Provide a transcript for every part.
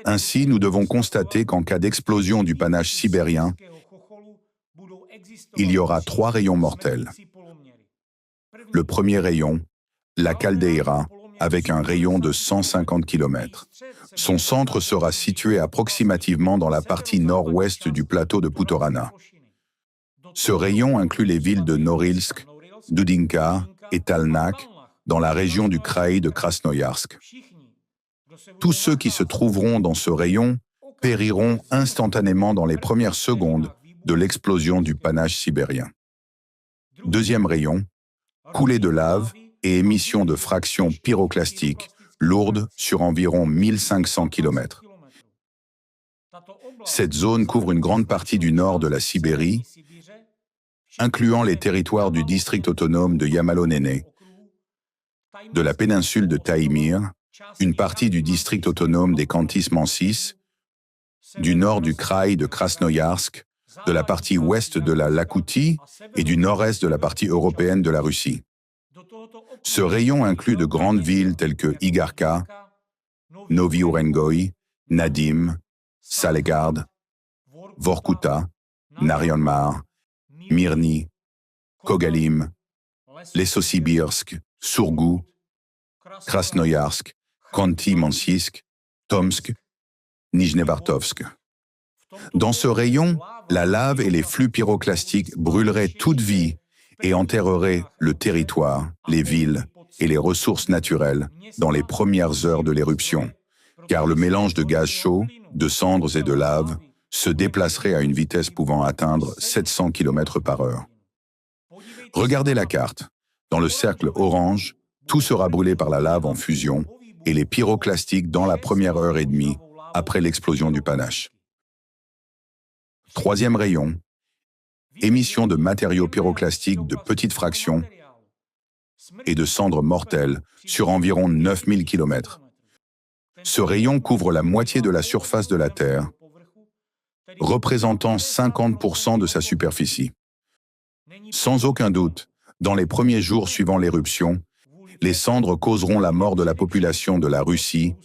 Ainsi, nous devons constater qu'en cas d'explosion du panache sibérien, il y aura 3 rayons mortels. Le premier rayon, la caldeira, avec un rayon de 150 km. Son centre sera situé approximativement dans la partie nord-ouest du plateau de Putorana. Ce rayon inclut les villes de Norilsk, Dudinka et Talnak, dans la région du kraï de Krasnoïarsk. Tous ceux qui se trouveront dans ce rayon périront instantanément dans les premières secondes de l'explosion du panache sibérien. Deuxième rayon, coulée de lave et émission de fractions pyroclastiques lourdes sur environ 1500 km. Cette zone couvre une grande partie du nord de la Sibérie, incluant les territoires du district autonome de Yamalo-Néné, de la péninsule de Taïmyr, une partie du district autonome des Khantis-Mansis, du nord du kraï de Krasnoïarsk, de la partie ouest de la Iakoutie et du nord-est de la partie européenne de la Russie. Ce rayon inclut de grandes villes telles que Igarka, Novi Urengoy, Nadim, Salegard, Vorkuta, Naryan-Mar, Mirny, Kogalim, Lessosibirsk, Surgou, Krasnoïarsk, Khanty-Mansisk, Tomsk, Nijnevartovsk. Dans ce rayon, la lave et les flux pyroclastiques brûleraient toute vie et enterreraient le territoire, les villes et les ressources naturelles dans les premières heures de l'éruption, car le mélange de gaz chaud, de cendres et de lave se déplacerait à une vitesse pouvant atteindre 700 km/h. Regardez la carte. Dans le cercle orange, tout sera brûlé par la lave en fusion et les pyroclastiques dans la première heure et demie après l'explosion du panache. Troisième rayon, émission de matériaux pyroclastiques de petites fractions et de cendres mortelles sur environ 9000 km. Ce rayon couvre la moitié de la surface de la Terre, représentant 50% de sa superficie. Sans aucun doute, dans les premiers jours suivant l'éruption, les cendres causeront la mort de la population de la Russie,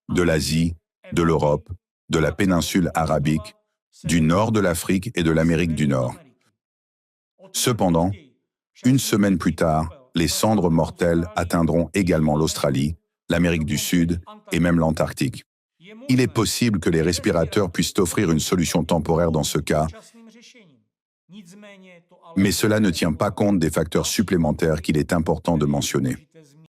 de l'Asie, de l'Europe, de la péninsule arabique, du nord de l'Afrique et de l'Amérique du Nord. Cependant, une semaine plus tard, les cendres mortelles atteindront également l'Australie, l'Amérique du Sud et même l'Antarctique. Il est possible que les respirateurs puissent offrir une solution temporaire dans ce cas, mais cela ne tient pas compte des facteurs supplémentaires qu'il est important de mentionner.